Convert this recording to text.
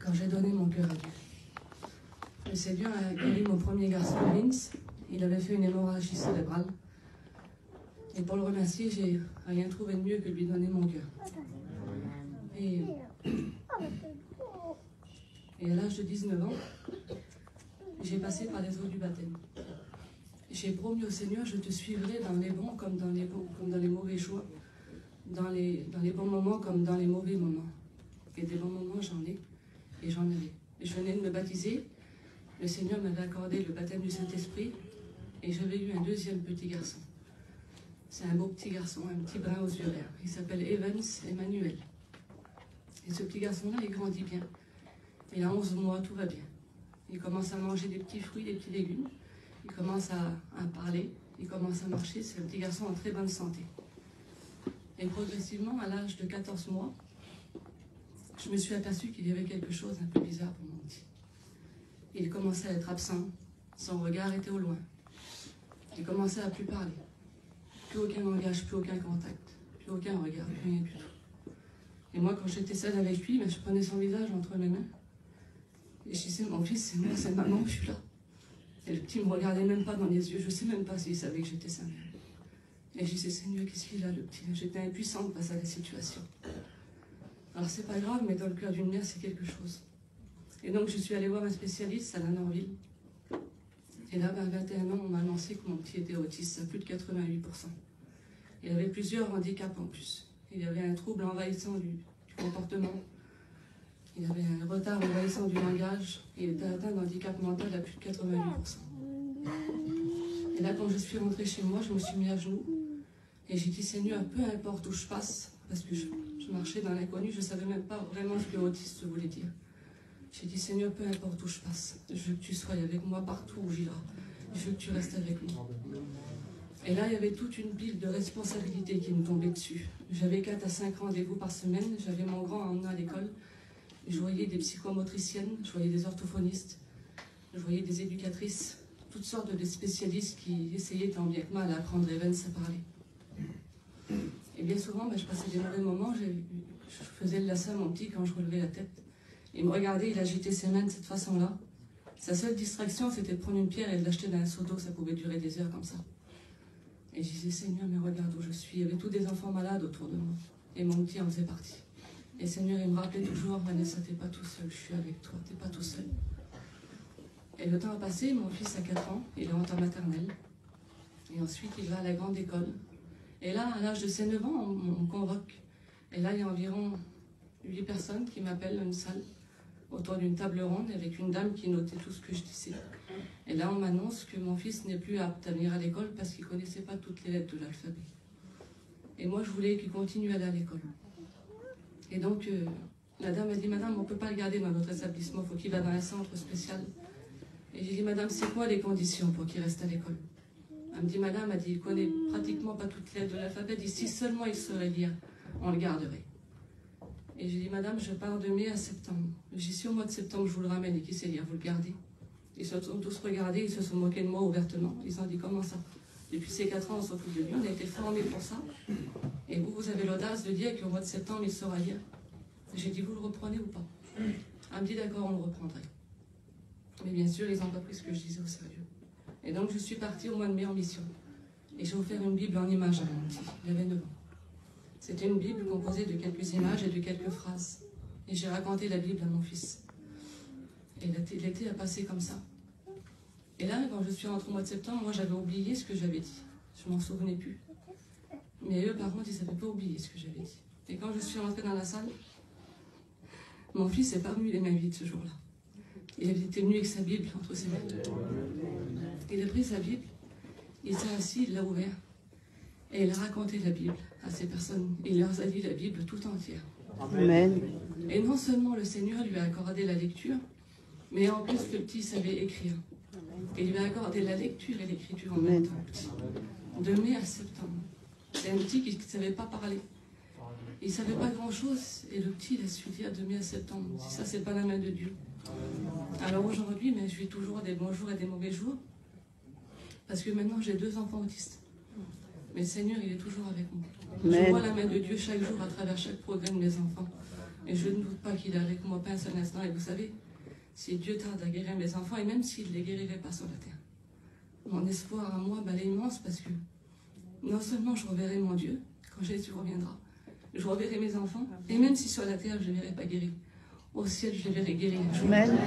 quand j'ai donné mon cœur à Dieu. Le Seigneur a guéri mon premier garçon, Vince. Il avait fait une hémorragie cérébrale. Et pour le remercier, j'ai rien trouvé de mieux que de lui donner mon cœur. Et à l'âge de 19 ans, j'ai passé par les eaux du baptême. J'ai promis au Seigneur, je te suivrai dans les bons comme dans les mauvais choix, dans les bons moments comme dans les mauvais moments. Et des bons moments, j'en ai et j'en avais. Et je venais de me baptiser, le Seigneur m'avait accordé le baptême du Saint-Esprit et j'avais eu un deuxième petit garçon. C'est un beau petit garçon, un petit brun aux yeux verts. Il s'appelle Evans Emmanuel. Et ce petit garçon-là, il grandit bien. Il a 11 mois, tout va bien. Il commence à manger des petits fruits, des petits légumes. Il commence à parler, il commence à marcher. C'est un petit garçon en très bonne santé. Et progressivement, à l'âge de 14 mois, je me suis aperçue qu'il y avait quelque chose un peu bizarre pour mon petit. Il commençait à être absent, son regard était au loin. Il commençait à plus parler. Plus aucun langage, plus aucun contact, plus aucun regard, plus rien du tout. Et moi, quand j'étais seule avec lui, je prenais son visage entre mes mains. Et je disais, mon fils, c'est moi, c'est maman, je suis là. Et le petit ne me regardait même pas dans les yeux, je ne sais même pas s'il savait que j'étais sa mère. Et je disais, Seigneur, qu'est-ce qu'il a, le petit? J'étais impuissante face à la situation. Alors, c'est pas grave, mais dans le cœur d'une mère, c'est quelque chose. Et donc, je suis allée voir un spécialiste à la Norville. Et là, à 21 ans, on m'a annoncé que mon petit était autiste à plus de 88%. Il avait plusieurs handicaps en plus. Il y avait un trouble envahissant du comportement. Il avait un retard envahissant du langage. Il était atteint d'handicap mental à plus de 88%. Et là, quand je suis rentrée chez moi, je me suis mis à genoux. Et j'ai dit, Seigneur, peu importe où je passe, parce que je marchais dans l'inconnu, je ne savais même pas vraiment ce que autiste voulait dire. J'ai dit, Seigneur, peu importe où je passe, je veux que tu sois avec moi partout où j'irai. Je veux que tu restes avec moi. Et là, il y avait toute une pile de responsabilités qui me tombaient dessus. J'avais 4 à 5 rendez-vous par semaine. J'avais mon grand à emmener à l'école. Je voyais des psychomotriciennes, je voyais des orthophonistes, je voyais des éducatrices, toutes sortes de spécialistes qui essayaient tant bien que mal à apprendre Evans à parler. Et bien souvent, je passais des mauvais moments. Je faisais le lasser à mon petit quand je relevais la tête. Il me regardait, il agitait ses mains de cette façon-là. Sa seule distraction, c'était de prendre une pierre et de l'acheter dans un seau d'eau. Ça pouvait durer des heures comme ça. Et je disais, Seigneur, mais regarde où je suis. Il y avait tous des enfants malades autour de moi. Et mon petit en faisait partie. Et Seigneur, il me rappelait toujours, Vanessa, t'es pas tout seul, je suis avec toi, t'es pas tout seul. Et le temps a passé, mon fils a 4 ans, il est en maternelle. Et ensuite, il va à la grande école. Et là, à l'âge de ses 9 ans, on convoque. Et là, il y a environ 8 personnes qui m'appellent dans une salle, autour d'une table ronde, avec une dame qui notait tout ce que je disais. Et là, on m'annonce que mon fils n'est plus apte à venir à l'école parce qu'il ne connaissait pas toutes les lettres de l'alphabet. Et moi, je voulais qu'il continue à aller à l'école. Et donc, la dame a dit, Madame, on ne peut pas le garder dans notre établissement, il faut qu'il va dans un centre spécial. Et j'ai dit, Madame, c'est quoi les conditions pour qu'il reste à l'école? Elle me dit, Madame, elle dit, il ne connaît pratiquement pas toutes les lettres de l'alphabet. Elle dit, si seulement il saurait lire, on le garderait. Et j'ai dit, Madame, je pars de mai à septembre. J'ai dit, si au mois de septembre, je vous le ramène et qu'il sait lire, vous le gardez. Ils se sont tous regardés, ils se sont moqués de moi ouvertement. Ils ont dit, comment ça? Depuis ces 4 ans, on s'occupe de lui, on a été formés pour ça. Et vous avez l'audace de dire qu'au mois de septembre, il saura lire. J'ai dit, vous le reprenez ou pas? Elle me dit, d'accord, on le reprendrait. Mais bien sûr, ils n'ont pas pris ce que je disais au sérieux. Et donc, je suis partie au mois de mai en mission. Et j'ai offert une Bible en images à mon petit. Il avait 9 ans. C'était une Bible composée de quelques images et de quelques phrases. Et j'ai raconté la Bible à mon fils. Et l'été a passé comme ça. Et là, quand je suis rentrée au mois de septembre, moi, j'avais oublié ce que j'avais dit. Je m'en souvenais plus. Mais eux, par contre, ils n'avaient pas oublié ce que j'avais dit. Et quand je suis rentrée dans la salle, mon fils n'est pas venu les mains vides ce jour-là. Il était venu avec sa Bible entre ses mains. Il a pris sa Bible, il s'est assis, il l'a ouvert. Et il a raconté la Bible à ces personnes. Il leur a dit la Bible tout entière. Amen. Et non seulement le Seigneur lui a accordé la lecture, mais en plus le petit savait écrire. Et il lui a accordé la lecture et l'écriture en même temps, le petit. De mai à septembre. C'est un petit qui ne savait pas parler. Il ne savait pas grand-chose. Et le petit, il a su dire de mai à septembre. Si ça, c'est pas la main de Dieu. Alors aujourd'hui, je vis toujours des bons jours et des mauvais jours. Parce que maintenant, j'ai 2 enfants autistes. Mais le Seigneur, il est toujours avec moi. Je vois la main de Dieu chaque jour à travers chaque progrès de mes enfants. Et je ne doute pas qu'il est avec moi, pas un seul instant. Et vous savez, si Dieu tarde à guérir mes enfants, et même s'il ne les guérirait pas sur la terre, mon espoir à moi est immense parce que non seulement je reverrai mon Dieu quand Jésus reviendra, je reverrai mes enfants, et même si sur la terre je ne les verrai pas guéris, au ciel je les verrai guéris. Amen.